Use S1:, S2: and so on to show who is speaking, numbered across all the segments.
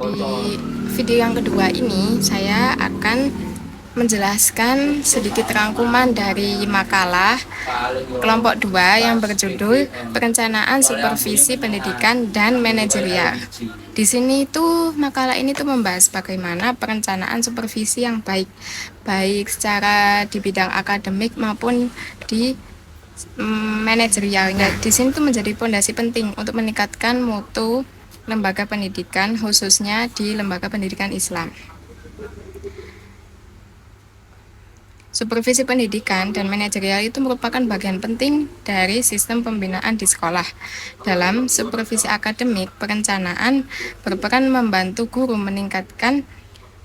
S1: Di video yang kedua ini saya akan menjelaskan sedikit rangkuman dari makalah kelompok 2 yang berjudul Perencanaan Supervisi Pendidikan dan Manajerial. Di sini tuh makalah ini tuh membahas bagaimana perencanaan supervisi yang baik secara di bidang akademik maupun di manajerialnya. Di sini tuh menjadi fondasi penting untuk meningkatkan mutu lembaga pendidikan, khususnya di lembaga pendidikan Islam. Supervisi pendidikan dan manajerial itu merupakan bagian penting dari sistem pembinaan di sekolah. Dalam supervisi akademik, perencanaan berperan membantu guru meningkatkan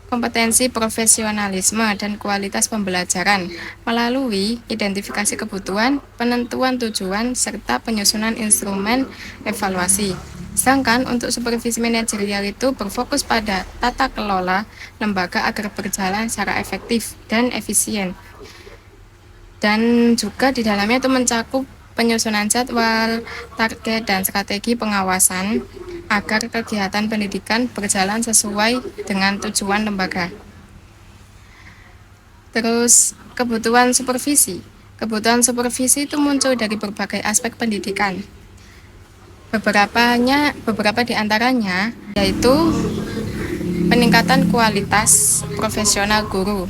S1: kompetensi profesionalisme dan kualitas pembelajaran melalui identifikasi kebutuhan, penentuan tujuan, serta penyusunan instrumen evaluasi. Sedangkan untuk supervisi manajerial itu berfokus pada tata kelola lembaga agar berjalan secara efektif dan efisien. Dan juga di dalamnya itu mencakup penyusunan jadwal, target, dan strategi pengawasan agar kegiatan pendidikan berjalan sesuai dengan tujuan lembaga. Terus kebutuhan supervisi. Kebutuhan supervisi itu muncul dari berbagai aspek pendidikan. Beberapa di antaranya yaitu peningkatan kualitas profesional guru,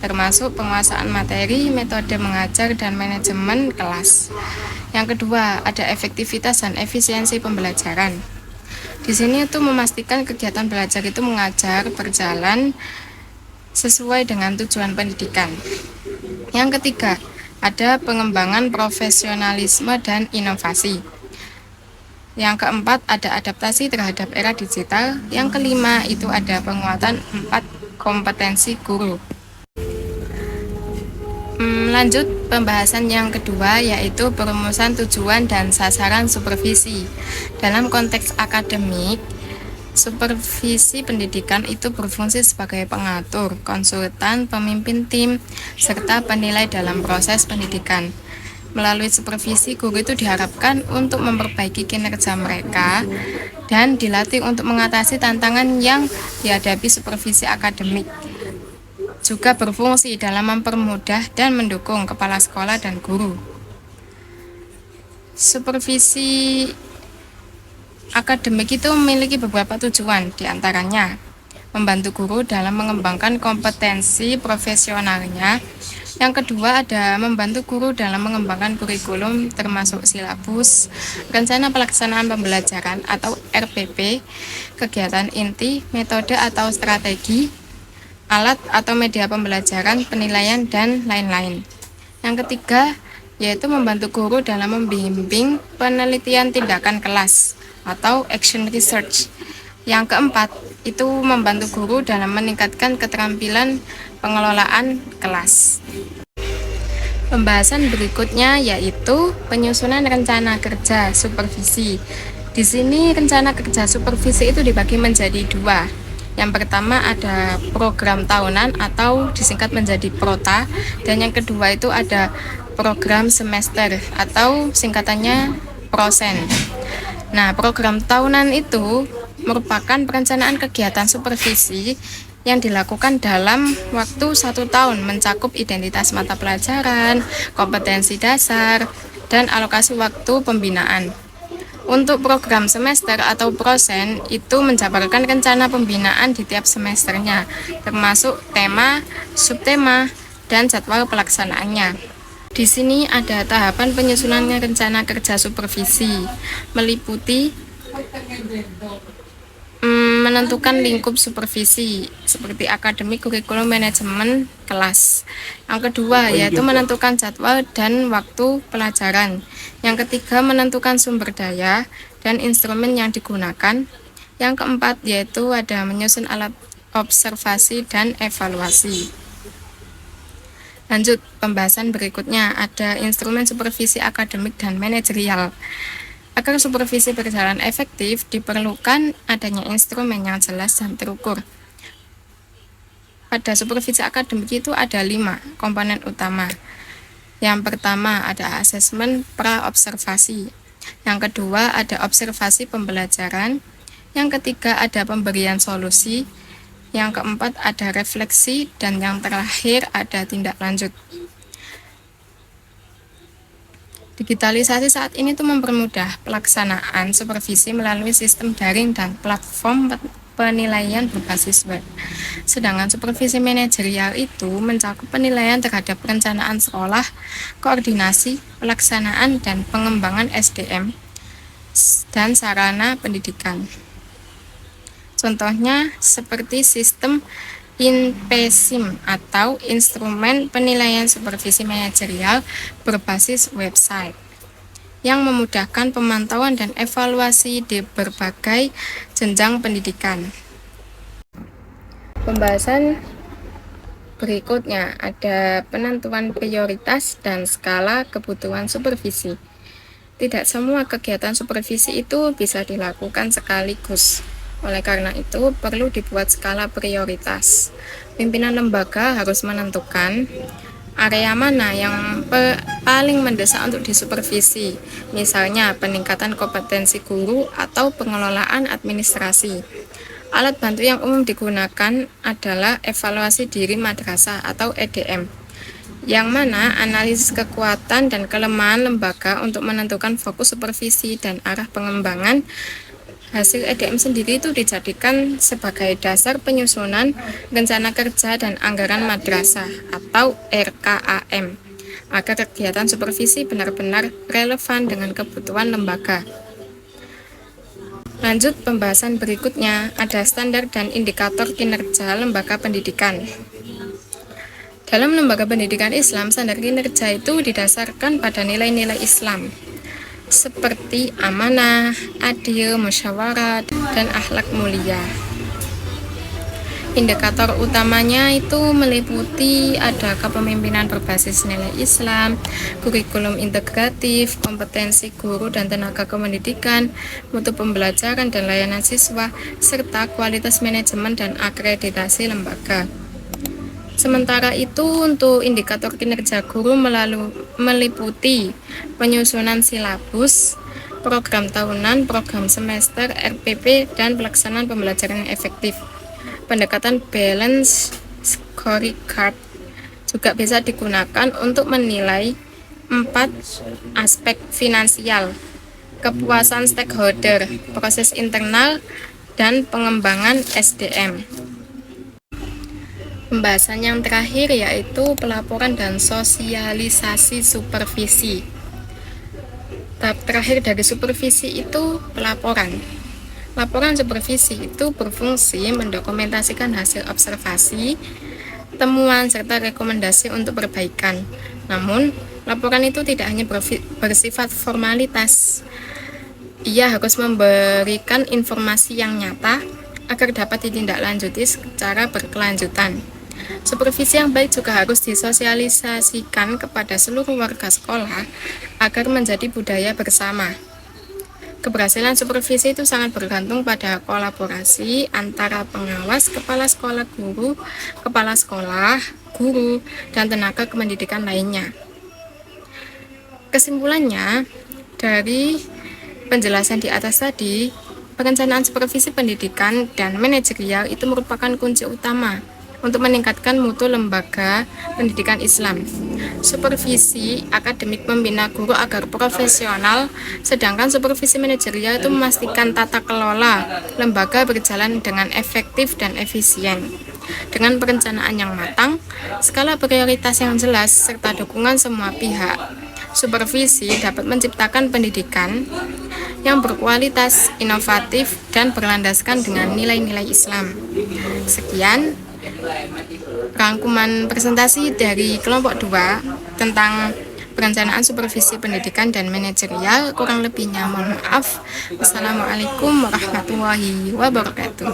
S1: termasuk penguasaan materi, metode mengajar, dan manajemen kelas. Yang kedua, ada efektivitas dan efisiensi pembelajaran. Di sini itu memastikan kegiatan belajar itu mengajar berjalan sesuai dengan tujuan pendidikan. Yang ketiga, ada pengembangan profesionalisme dan inovasi. Yang keempat, ada adaptasi terhadap era digital. Yang kelima, itu ada penguatan 4 kompetensi guru. Lanjut pembahasan yang kedua, yaitu perumusan tujuan dan sasaran supervisi. Dalam konteks akademik, supervisi pendidikan itu berfungsi sebagai pengatur, konsultan, pemimpin tim, serta penilai dalam proses pendidikan. Melalui supervisi, guru itu diharapkan untuk memperbaiki kinerja mereka dan dilatih untuk mengatasi tantangan yang dihadapi supervisi akademik. Juga berfungsi dalam mempermudah dan mendukung kepala sekolah dan guru. Supervisi akademik itu memiliki beberapa tujuan, diantaranya membantu guru dalam mengembangkan kompetensi profesionalnya. Yang kedua, ada membantu guru dalam mengembangkan kurikulum termasuk silabus, rencana pelaksanaan pembelajaran atau RPP, kegiatan inti, metode atau strategi, alat atau media pembelajaran, penilaian, dan lain-lain. Yang ketiga, yaitu membantu guru dalam membimbing penelitian tindakan kelas atau action research. Yang keempat, itu membantu guru dalam meningkatkan keterampilan pengelolaan kelas. Pembahasan berikutnya yaitu penyusunan rencana kerja supervisi. Di sini rencana kerja supervisi itu dibagi menjadi 2. Yang pertama ada program tahunan atau disingkat menjadi PROTA, dan yang kedua itu ada program semester atau singkatannya PROSEN. Nah, program tahunan itu merupakan perencanaan kegiatan supervisi yang dilakukan dalam waktu 1 tahun, mencakup identitas mata pelajaran, kompetensi dasar, dan alokasi waktu pembinaan. Untuk program semester atau prosen itu menjabarkan rencana pembinaan di tiap semesternya, termasuk tema, subtema, dan jadwal pelaksanaannya. Di sini ada tahapan penyusunan rencana kerja supervisi, meliputi menentukan lingkup supervisi seperti akademik, kurikulum, manajemen kelas. Yang kedua yaitu menentukan jadwal dan waktu pelajaran. Yang ketiga menentukan sumber daya dan instrumen yang digunakan. Yang keempat yaitu ada menyusun alat observasi dan evaluasi. Lanjut pembahasan berikutnya, ada instrumen supervisi akademik dan manajerial. Agar supervisi berjalan efektif, diperlukan adanya instrumen yang jelas dan terukur. Pada supervisi akademik itu ada 5 komponen utama. Yang pertama ada asesmen pra-observasi. Yang kedua ada observasi pembelajaran. Yang ketiga ada pemberian solusi. Yang keempat ada refleksi, dan yang terakhir ada tindak lanjut. Digitalisasi saat ini tuh mempermudah pelaksanaan supervisi melalui sistem daring dan platform penilaian berbasis web. Sedangkan supervisi manajerial itu mencakup penilaian terhadap perencanaan sekolah, koordinasi, pelaksanaan, dan pengembangan SDM dan sarana pendidikan. Contohnya seperti sistem InPesim atau instrumen penilaian supervisi manajerial berbasis website yang memudahkan pemantauan dan evaluasi di berbagai jenjang pendidikan. Pembahasan berikutnya ada penentuan prioritas dan skala kebutuhan supervisi. Tidak semua kegiatan supervisi itu bisa dilakukan sekaligus. Oleh karena itu, perlu dibuat skala prioritas. Pimpinan lembaga harus menentukan area mana yang paling mendesak untuk disupervisi, misalnya peningkatan kompetensi guru atau pengelolaan administrasi. Alat bantu yang umum digunakan adalah evaluasi diri madrasah atau EDM, yang mana analisis kekuatan dan kelemahan lembaga untuk menentukan fokus supervisi dan arah pengembangan. Hasil EDM sendiri itu dijadikan sebagai dasar penyusunan rencana kerja dan anggaran madrasah atau RKAM agar kegiatan supervisi benar-benar relevan dengan kebutuhan lembaga. Lanjut pembahasan berikutnya, ada standar dan indikator kinerja lembaga pendidikan. Dalam lembaga pendidikan Islam, standar kinerja itu didasarkan pada nilai-nilai Islam seperti amanah, adil, musyawarah, dan akhlak mulia. Indikator utamanya itu meliputi ada kepemimpinan berbasis nilai Islam, kurikulum integratif, kompetensi guru dan tenaga kependidikan, mutu pembelajaran dan layanan siswa, serta kualitas manajemen dan akreditasi lembaga. Sementara itu, untuk indikator kinerja guru meliputi penyusunan silabus, program tahunan, program semester, RPP, dan pelaksanaan pembelajaran yang efektif. Pendekatan balance scorecard juga bisa digunakan untuk menilai 4 aspek finansial, kepuasan stakeholder, proses internal, dan pengembangan SDM. Pembahasan yang terakhir yaitu pelaporan dan sosialisasi supervisi. Tahap terakhir dari supervisi itu pelaporan. Laporan supervisi itu berfungsi mendokumentasikan hasil observasi, temuan, serta rekomendasi untuk perbaikan. Namun, laporan itu tidak hanya bersifat formalitas. Ia harus memberikan informasi yang nyata agar dapat ditindaklanjuti secara berkelanjutan. Supervisi yang baik juga harus disosialisasikan kepada seluruh warga sekolah agar menjadi budaya bersama. Keberhasilan supervisi itu sangat bergantung pada kolaborasi antara pengawas, kepala sekolah, guru, dan tenaga kependidikan lainnya. Kesimpulannya, dari penjelasan di atas tadi, perencanaan supervisi pendidikan dan manajerial itu merupakan kunci utama untuk meningkatkan mutu lembaga pendidikan Islam. Supervisi akademik membina guru agar profesional, sedangkan supervisi manajerial itu memastikan tata kelola lembaga berjalan dengan efektif dan efisien. Dengan perencanaan yang matang, skala prioritas yang jelas, serta dukungan semua pihak, supervisi dapat menciptakan pendidikan yang berkualitas, inovatif, dan berlandaskan dengan nilai-nilai Islam. Sekian rangkuman presentasi dari kelompok 2 tentang perencanaan supervisi pendidikan dan manajerial. Kurang lebihnya mohon maaf. Wassalamualaikum warahmatullahi wabarakatuh.